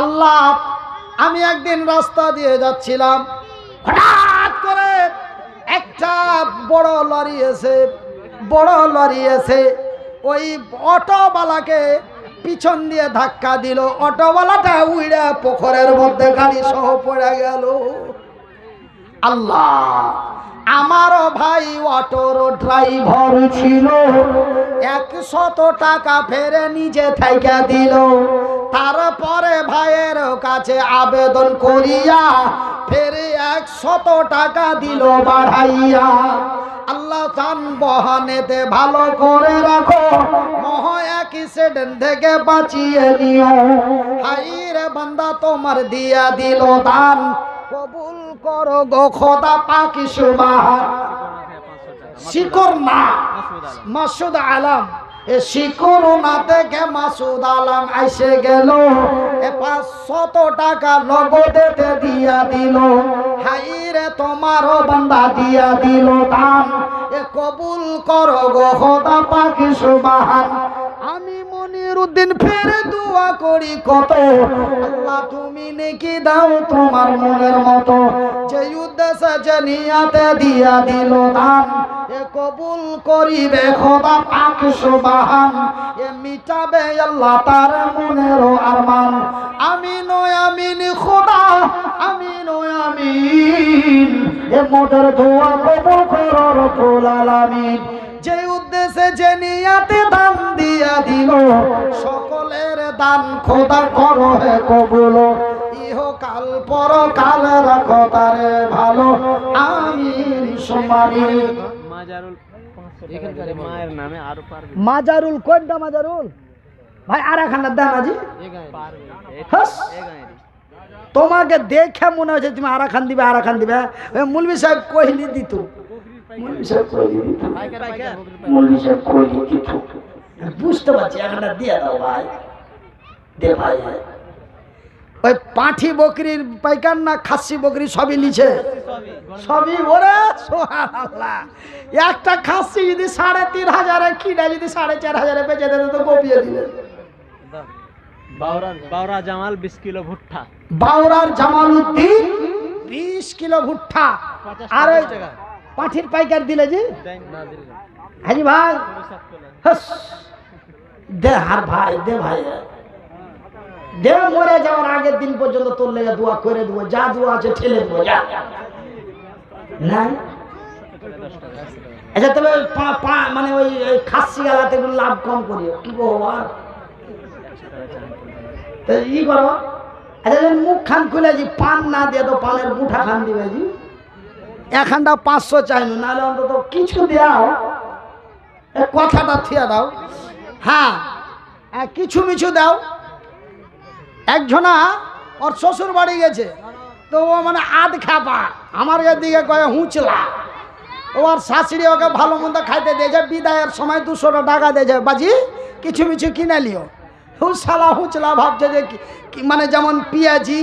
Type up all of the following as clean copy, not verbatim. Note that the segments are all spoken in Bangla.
আল্লাহ, আমি একদিন রাস্তা দিয়ে যাচ্ছিলাম, হঠাৎ করে একটা বড় লরি এসে ওই অটোওয়ালাকে পিছন দিয়ে ধাক্কা দিল। অটোওয়ালাটা উইড়া পুকুরের মধ্যে গাড়ি সহ পড়ে গেল। আল্লাহ, আমারও ভাই অটোর ড্রাইভার ছিল, 100 টাকা ফেরে নিজে থেকে দিল। তারপরে ভাইয়ের কাছে আবেদন করিয়া ফেরে 100 টাকা দিল বাড়াইয়া। আল্লাহ চান বহানেতে ভালো করে রাখো, মহা অ্যাক্সিডেন্ট থেকে বাঁচিয়ে নিও। হাই রে বান্দা, তোমার দিয়া দিল দান, কবুল করো গো খোদা পাক সুবহান। শিকর না মাসুদ আলম, এ শিকর না থেকে মাসুদ আলম আইসে গেল, 500 টাকা নগদেতে দিয়া দিল। হাই রে তোমারও বান্দা দিয়া দিল দান, এ কবুল করো গো খোদা পাক সুবহান। আমি মনির উদ্দিন ফেরে দোয়া করি কত, আল্লাহ তুমি নেকি দাও তোমার মনের মতো। যে উদ্দেশ্যে যে নিয়াতে দিয়া দিল দান, এ কবুল করিবে খোদা পাক সুবহান। এ মিটাবে আল্লাহ তার মনের আরমান। আমিন ও আমিন খোদা, আমিন ও আমিন। এ মোদের দোয়া কবুল করো রব্বুল আলামিন। যে উদ্দেশ্যে যে নিয়াতে দান দিয়া দিল, সকলের দান খোদা করো হে কবুল। ইহকাল পরকাল রাখো তারে ভালো, আমিন সুমানি। মাজারুল কোনটা? মাজারুল ভাই আরাখানা দেন আজি। তোমাকে দেখে মনে হচ্ছে তুমি আরাখান দিবে, আরাখান দিবে। মুলবি সাহেব কইলি দিত, বুঝতে পারছি, একটা দিয়ে দাও ভাই, দে ভাই। ওই পাঁঠি বকরির পাইকার না খাসি বকরি সবই নিছে, সবই। ওরে সুবহানাল্লাহ, একটা খাসি যদি 3,500 কিনা যদি 4,500 বেচে দেন তো কপিয়ে দিলেন। বাউরা জামাল 20 কিলো ভুট্টা, বাউরার জামাল উদ্দিন 20 কিলো ভুট্টা। আর পাঁঠির পাইকার দিলে জি হাজি ভাই, দে হার ভাই, দে ভাই, দে। মরে যাওয়ার আগের দিন পর্যন্ত তোর লেগে দোয়া করে দেবো, যা দোয়া আছে ঠেলে দেবো, যা। আচ্ছা তবে মানে ওই খাসি গালাতে লাভ কম করিও, কি বলবো ই করো। আচ্ছা মুখ খান খুলে জি পান না দিয়ে তো পানের মুঠা খান দিবে জি। এখানটা 500 চাইল, নাহলে অন্তত কিছু দেও, কথাটা থিয়া দাও। হ্যাঁ কিছু মিছু দাও। একজনা ওর শ্বশুর বাড়ি গেছে, তো ও মানে আধ খাপা, আমার দিকে কয়ে হুঁচলা। ওর শাশুড়ি ওকে ভালো মন্দ খাইতে দিয়েছে, বিদায়ের সময় 200 টাকা দিয়েছে, বাজি কিছু মিছু কিনে লিও। হুঁচলা হুঁচলা ভাবছে যে মানে যেমন পেঁয়াজি,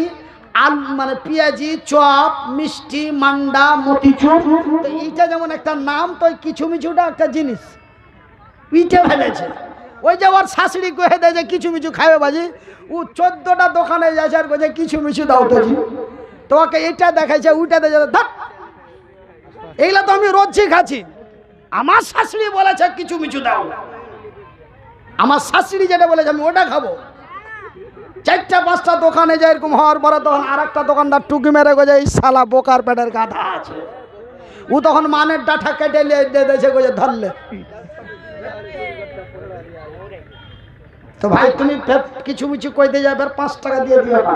আলু মানে পেঁয়াজি, চপ, মিষ্টি, মান্ডা, মতিচুর, তো এইটা যেমন একটা নাম, তো কিছু মিছুটা একটা জিনিস ইটে ফেলেছে। ওই যে ওর শাশুড়ি কয়ে দেয় যে কিছু মিছু খাবে বাজি, ও 14টা দোকানে যাচ্ছে আর কয়ে কিছু মিছু দাও তো জি। তোমাকে এটা দেখাইছে, ওইটা দেখে ধর, এইগুলা তো আমি রোজই খাচ্ছি। আমার শাশুড়ি বলেছে কিছু মিছু দাও, আমার শাশুড়ি যেটা বলেছে আমি ওটা খাবো। 4-5টা দোকানে যায় এরকম হওয়ার পরে তখন আর একটা দোকানদার টুকি মেরে গেছে, এই শালা বোকার পেটের গাধা আছে, ও তখন মানের ডাঠা কেটে দিয়ে দিয়েছে, গেছে ধরলে। তো ভাই তুমি কিছু মিছু কইতে যাবে, 5 টাকা দিয়ে দিও না,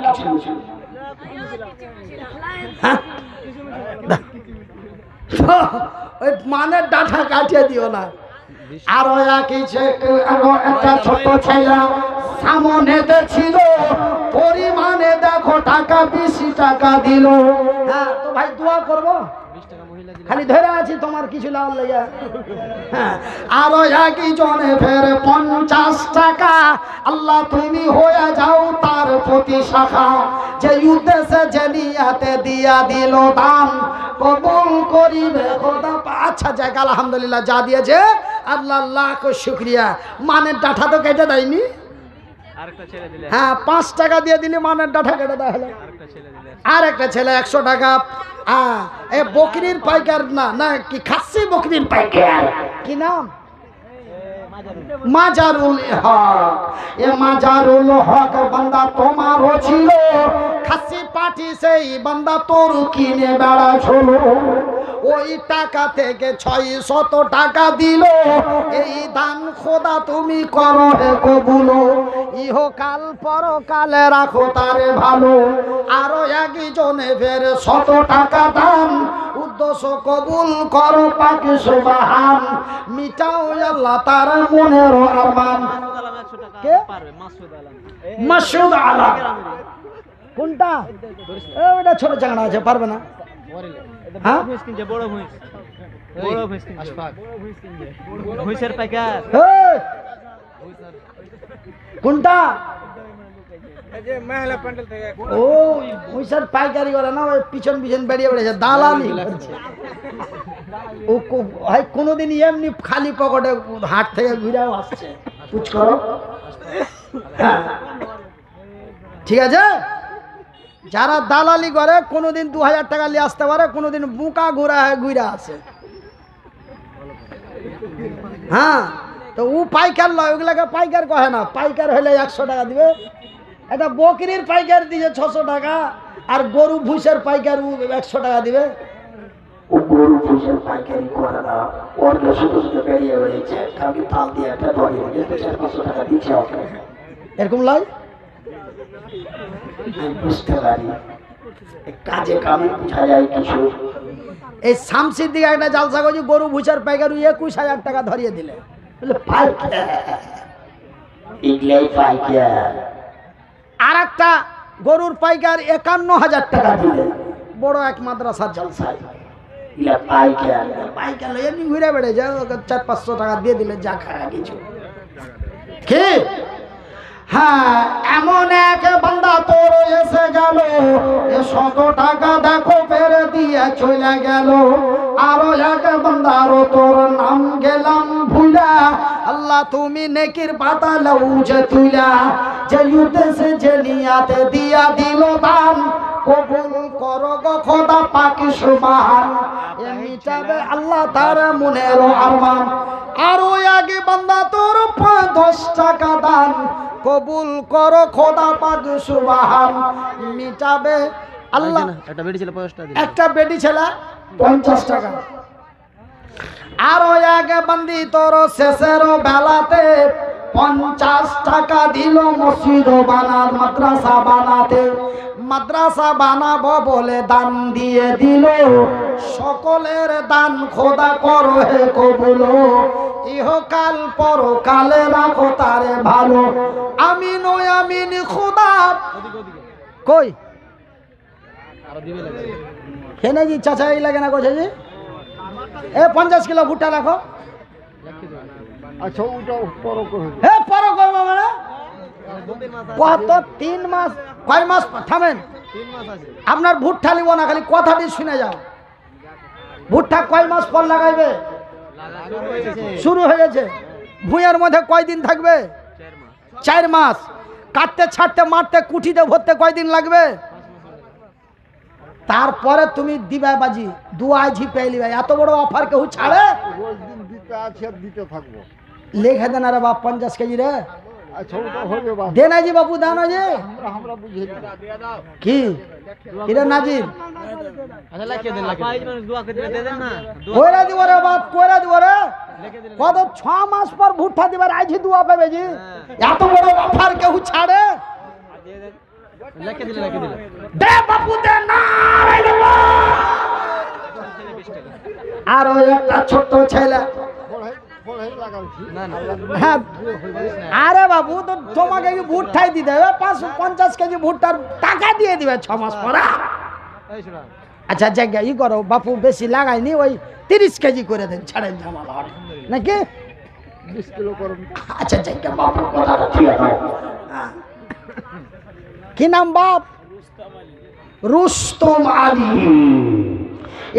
কিছু মিছু। ওই মানের ডাঠা কাটিয়ে দিও না। আরো একটা ছোট ছেলে সামনে ছিল, পরিমাণে দেখো টাকা 20 টাকা দিল। হ্যাঁ তো ভাই দোয়া করবো, খালি ধরে আছি তোমার কিছু লাভ লেগে। হ্যাঁ আরো একই জনে ফের 50 টাকা, আল্লাহ তুমি হয়ে যাও তার প্রতি শাখা। যে উদ্দেশ্যে যে নিয়াতে দিয়া দিল দান, কবুল করিবে খোদা। আচ্ছা যাক, আলহামদুলিল্লাহ, যা দিয়েছে আল্লাহ লাখ শুকরিয়া। মানের ডাঠা তো কেটে দেয়নি, আরেকটা ছেলে দিলে হ্যাঁ 5 টাকা দিয়ে দিলি মানের ডাটা কেটে দেওয়া হলো। আরেকটা ছেলে দিলে আর একটা ছেলে 100 টাকা। এ বকরির পাইকার না, না কি খাসি বকরির পাইকার, কি নাম? মাজারুল হক। এ মাজারুল হক বান্দা তোমারও ছিল, খাসি পাটি সেই বান্দা তোর কিনে বেড়াছিল। ওই টাকা থেকে 600 টাকা দিল, এই দান খোদা তুমি করো হে কবুল। ইহকাল পরকালে রাখো তারে ভালো। আরো একজনে ফের 100 টাকা দান, উদ্দেশ্য কবুল করো পাক সুবহান। মিটাও আল্লাহ তার মনের আরমান। মাসুদ আলম 100 টাকা কে? পারবে মাসুদ আলম মাসুদ আলম কোনটা? ওটা ছোট চাংড়া আছে, পারবে না। হ্যাঁ? বড় ভুঁইস কিনছে, বড় ভুঁইস, বড় ভুঁইস কিনছে, বড় ভুঁইস কিনছে, ভুঁইসের পাইকার। এই! কোনটা? ও ওইসব পাইকারি করে না, ওই পিছন পিছন বেরিয়ে বেড়েছে, দালালি করছে। ও কোনোদিন এমনি খালি পকেটে হাট থেকে ঘুরেও আসছে। পুছ করো। হ্যাঁ। ঠিক আছে, যারা দালালি করে কোনোদিন 2000 টাকা নিয়ে আসতে পারে, কোনোদিন বুকা ঘুরা ঘুরে আসে। হ্যাঁ, তো ও পাইকার লয়, ওগুলাকে পাইকার কহে না। পাইকার হলে 100 টাকা দিবে। এটা বকরির পাইকার দিছে 600 টাকা, আর গরু ভুষের পাইকার 100 টাকা দিবে। ও গরু ভুষের পাইকারি করে না, ওর শুধু শুধু বেরিয়ে বেরিয়েছে, কালকে তাল দিয়ে একটা ধরিয়ে 500 টাকা দিচ্ছে ওকে। এরকম লয়, বুঝতে পারি কাজে কামে বুঝা যায় কিছু। এই শামসির দিকে একটা জালসা করছি, গরু ভুষের পাইকার 21,000 টাকা ধরিয়ে দিলে। আর একটা গরুর পাইকার 51,000 টাকা দিলে, বড় এক মাদ্রাসার জলসায়। পাইকার পাইকার এমনি ঘুরে বেড়ে যায়, 400-500 টাকা দিয়ে দিলে যা খায় কিছু। কি? হ্যাঁ, এমন এক বান্দা তোর এসে গেল, 100 টাকা দেখো পেরে দিয়ে চলে গেল। আরো এক বান্দারও তোর নাম গেলাম ভুলা, আল্লাহ তুমি নেকির পাতা লও যে তুলা। যে উদ্দেশ্যে যে নিয়াতে দিয়া দিল দান, কবুল করো গো খোদা পাক সুবহান। এ মিটাবে আল্লাহ তার মনের আরমান। আরো আগে বান্দা তোর 10 টাকা দান, কবুল করো খোদা পাক সুবহান। মিটাবে আল্লাহ। একটা বেটি ছেলে 50 টাকা দিল, একটা বেটি ছেলে 50 টাকা। আরো আগে বান্দি তোর শেষের বেলাতে 50 টাকা দিল মসজিদ বানার, মাদ্রাসা বানাতে। মাদ্রাসা বানাবো বলে দান দিয়ে দিল, সকলের দান খোদা করো হে কবুল। ইহকাল পরকালে রাখো তারে ভালো। আমিন ও আমিন খোদা। কই আরো দিবে লাগে খেনে জি চাচা এই লাগে না কোছে জি। এ 50 কিলো ভুট্টা রাখো। আচ্ছা ওটা পরো করে হে পরো করবো মানে কত 3 মাস, কয় মাস থামেন। 3 মাস আছে। আপনার ভুট্টা লিব না, খালি কথাটি শুনে যাও। ভুট্টা কয় মাস পর লাগাইবে? শুরু হয়ে গেছে। ভুঁইয়ের মধ্যে কয়দিন থাকবে? 4 মাস। কাটতে ছাড়তে মারতে কুঠিতে ভরতে কয়দিন লাগবে? তারপরে তুমি দিবা বাজি দুয়াই ঝিপে লিবে। এত বড় অফার কেউ ছাড়ে? রোজ দিন দিতে আছে আর দিতে থাকবো। লেখে দেন আরে বাপ 50 কেজি রে। আচ্ছা ওটা হবে বাবা, দে নাজি বাবু, দাও না যে আমরা বুঝে নিব। কি কিরে নাজির আচ্ছা লাগিয়ে দেন, লাগিয়ে দেন। মানুষ দোয়া করে দিবে, দিয়ে দেন না। কইরা দিব রে বাপ, কইরা দিব রে। কত 6 মাস পর ভুট্টা দিবার আইছি দুয়া পাবে জি। এত বড় অফার কেউ ছাড়ে? লাগিয়ে দিলে, লাগিয়ে দিলে। দে বাপু দে না। আর ওই একটা ছোট ছেলে, পড়াই লাগাচ্ছি না না হ্যাঁ আরে বাবু তো তোমাকে কি ভুট্টাই দিতে হবে? 550 কেজি ভুট্টার টাকা দিয়ে দিবে 6 মাস পর। এই শোনা, আচ্ছা জায়গা ই করো বাপু, বেশি লাগাইনি, ওই 30 কেজি করে দেন, ছাড়েন জামাল নাকি। 20 কিলো করুন। আচ্ছা জায়গা বাপু কথাটা ঠিক আছে। কি নাম বাপ? রুস্তম আলী।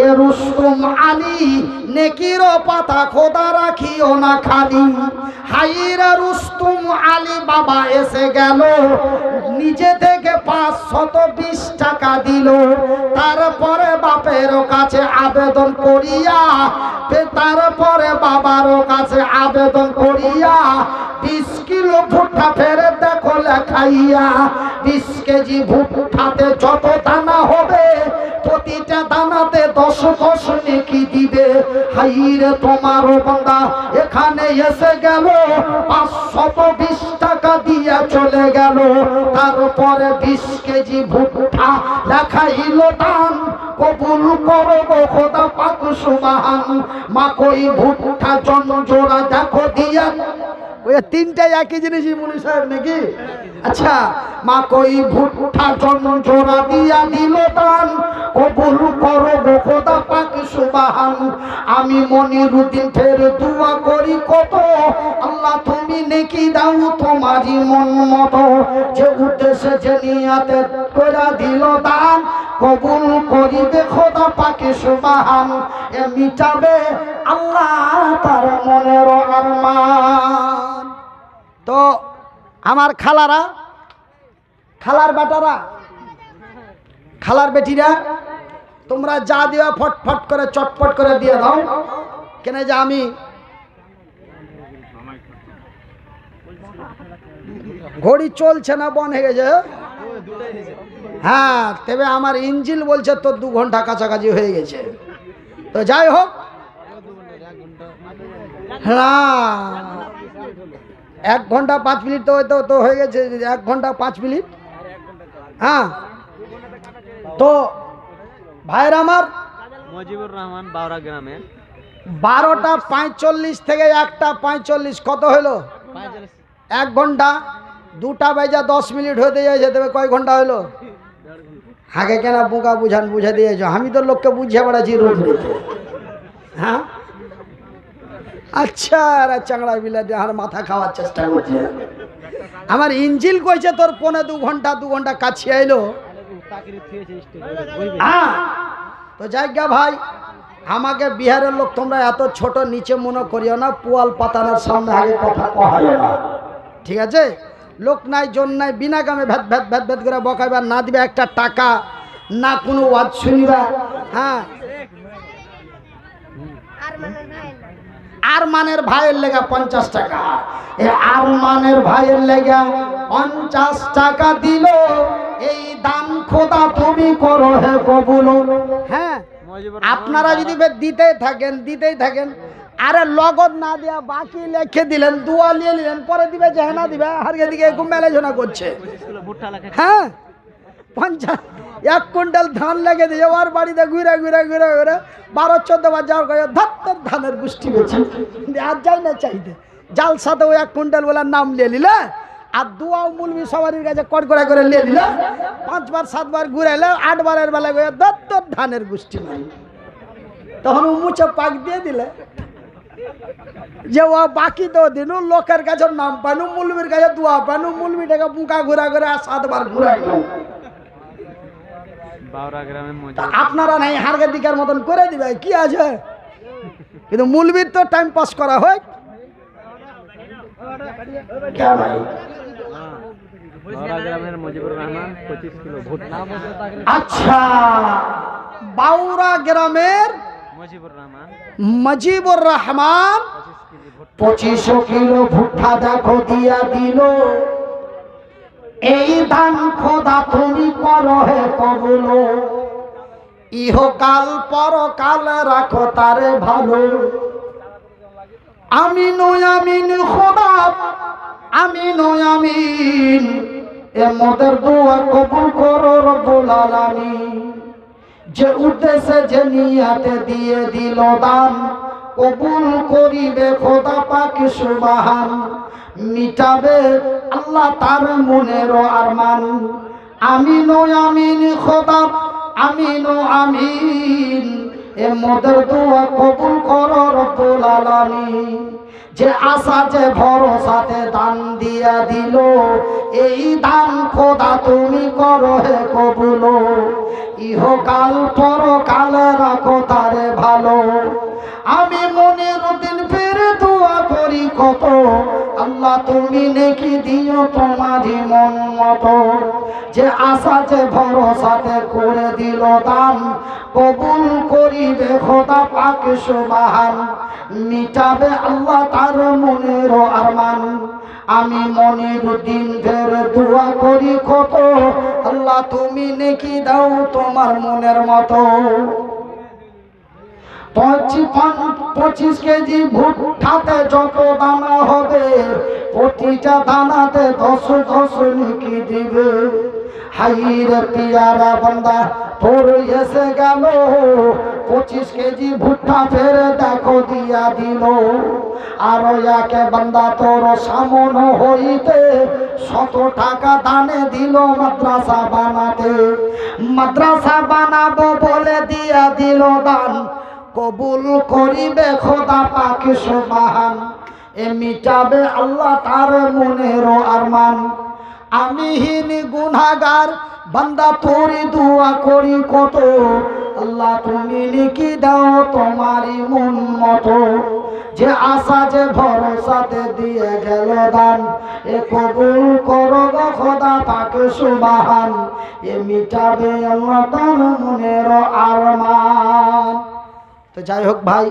এ রুস্তুম আলী নেকির পাতা খোদা রাখিও না খালি। হাইরা রুস্তুম আলী বাবা এসে গেল, নিজে থেকে 520 টাকা দিল। তারপরে বাপের কাছে আবেদন করিয়া, তারপরে বাবারও কাছে আবেদন করিয়া 20 কিলো ভুট্টা ফেরে দেখো লেখাইয়া। 20 কেজি ভুট্টাতে যত দানা হবে প্রতিটা দানাতে 10 নেকি দিবে। হাইরে তোমারও বান্দা এখানে এসে গেল, 520 টাকা দিয়া চলে গেল। তারপরে 20 কেজি ভুট্টা লেখাইল দান, কবুল করো গো খোদা পাক সুবহান। মা কই ভুট্টা জোড়া দেখো দিয়া, ওই তিনটাই একই জিনিসই মুনি সাহেব নাকি? আচ্ছা, মা কই ভুট্টা জোড়া দিয়া দিল দান, কবুল করো গো খোদা পাক সুবহান। আমি মনিরুদ্দিন ফের দোয়া করি কত, আল্লাহ তুমি নেকি দাও তোমারই মন মতো। যে উদ্দেশ্যে যে নিয়াতে কইরা দিল দান, কবুল করিবে খোদা পাক সুবহান। এ মিটাবে আল্লাহ তার মনের আরমান। তো আমার খালারা, খালার বেটারা, খালার বেটিরা, তোমরা যা দেওয়া ফটফট করে চটপট করে দিয়ে দাও। কেন যে আমি ঘড়ি চলছে না, বন হয়ে গেছে। হ্যাঁ, তবে আমার ইঞ্জিল বলছে তো 2 ঘন্টা কাছাকাছি হয়ে গেছে। তো যাই হোক, হ্যাঁ 1 ঘন্টা 5 মিনিট তো হয়ে গেছে, 1 ঘন্টা 5 মিনিট। হ্যাঁ, তো ভাইয়ের আমার মজিবুর রহমান বাউরা গ্রামে 12টা 45 থেকে 1টা 45 কত হলো? 1 ঘন্টা। 2টা বাজা 10 মিনিট হতে যাচ্ছে, তবে কয় ঘন্টা হলো? আগে কেন বোকা বুঝান বুঝে দিয়েছ? আমি তো লোককে বুঝিয়ে বেড়াচ্ছি রোজ। হ্যাঁ, আচ্ছা, চাংড়া বিলাতে আর মাথা খাওয়ার চেষ্টা করছে। আমার ইঞ্জিল কইছে তোর 2 ঘন্টা কাছে আইলো। হ্যাঁ, তো জায়গা ভাই, আমাকে বিহারের লোক তোমরা এত ছোট নিচে মনে করিও না। পোয়াল পাতানোর সামনে আগে কথা কয় না, ঠিক আছে? লোক নাই জন নাই, বিনা কামে ভ্যাত ভ্যাত ভ্যাত ভ্যাত করে বকাইবা, না দিবে একটা টাকা, না কোনো ওয়াজ শুনিবা। হ্যাঁ, আরমানের ভাইয়ের লেগা 50 টাকা, এই আরমানের ভাইয়ের লেগা 50 টাকা দিল। এই দান খোদা তুমি করো হে কবুল। হ্যাঁ, আপনারা যদি দিতেই থাকেন, আরে লগত না দিয়া বাকি লিখে দিলেন, দোয়া নিয়ে নিলেন, পরে দিবে জানা দিবে, হারকে দিকে এরকম মেলাজনা করছে। হ্যাঁ, 1 কুইন্টাল ধান লেগে দিয়ে ওর বাড়িতে ঘুরে 12-14 বার যাওয়ার করে ধর ধানের গোষ্ঠী বেছে আর যাই না চাইতে। জাল সাথে ওই 1 কুইন্টাল বলার নাম নিয়ে নিলে, আর দুয়াও মুলবি সবারির কাছে কড়কড়া করে নিয়ে নিলে, 5 বার 7 বার ঘুরে এলে 8 বারের বেলা করে ধর ধানের গোষ্ঠী মারি। তখন মুছে পাক দিয়ে দিলে যে ও বাকি তো দিন লোকের কাছে নাম পানু, মুলবির কাছে দোয়া পানু, মুলবিটাকে বুকা ঘুরা করে 7 বার ঘুরাই। আপনারা নাই হারগের দিকার মতন করে দিবে, কি আছে? কিন্তু মুলবির তো টাইম পাস করা হয়। আচ্ছা, বাউরা গ্রামের মজিবুর রহমান 25 কিলো ভুট্টা দেখো দিয়া দিল। এই দান খোদা তুমি করো হে কবুল। ইহকাল পরকাল রাখো তারে ভালো। আমিন আমিন খোদা, আমিন আমিন। এ মোদের দোয়া কবুল করো রব্বুল আলামিন। যে উদ্দেশ্যে যে নিয়াতে দিয়ে দিল দান, কবুল করিবে খোদা পাক সুবহান। মিটাবে আল্লাহ তার মনের আরমান। আমিন আমিন খোদা, আমিন আমিন। এ মোদের দোয়া কবুল করো রব্বুল আলামিন। যে আশা যে ভরসাতে দান দিয়া দিল, এই দান খোদা তুমি করো হে কবুল। ইহকাল পরকাল রাখো তারে ভালো। আমি মনের দিন ফিরে দোয়া করি কত, আল্লাহ তুমি নেকি দিও তোমারই মন মতো। যে আশা যে ভরসাতে করে দিল দান, কবুল করিবে খোদা পাক সুবহান। মিটাবে আল্লাহ তার মনের আরমান। আমি মনের দিন ফের দোয়া করি কত, আল্লাহ তুমি নেকি দাও তোমার মনের মতো। 25 কেজি ভুট্টাতে যত দানা হবে, প্রতিটা দানাতে 10 নেকি দিবে। হাইরে পিয়ারা বান্দা তোর এসে গেল, 25 কেজি ভুট্টা ফের দেখো দিয়া দিল। আর একে বান্দা তোর সামন হইতে 100 টাকা দানে দিল মাদ্রাসা বানাতে। মাদ্রাসা বানাবো বলে দিয়া দিল দান, কবুল করিবে খোদা পাক সুবহান। এ মিটাবে আল্লাহ তার মনের আরমান। আমি হীন গুনাহগার বান্দা তোরে দোয়া করি কত, আল্লাহ তুমি লিখি দাও তোমারই মন মতো। যে আশা যে ভরসাতে দিয়ে গেল দান, এ কবুল করো গো খোদা পাক সুবহান। এ মিটাবে আল্লাহ তার মনের আরমান। তো যাই হোক ভাই,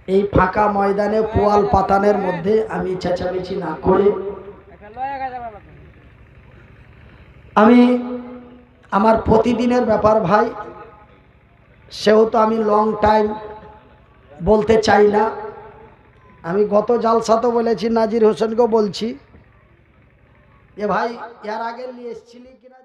এই ফাঁকা ময়দানে পোয়াল পাতানের মধ্যে আমি চেঁচামেচি না করে আমি আমার প্রতিদিনের ব্যাপার ভাই, সেহেতু আমি লং টাইম বলতে চাই না। আমি গত জালসাতে বলেছি, নাজির হোসেনকেও বলছি, এ ভাই এর আগে নিয়ে এসেছিলি কিনা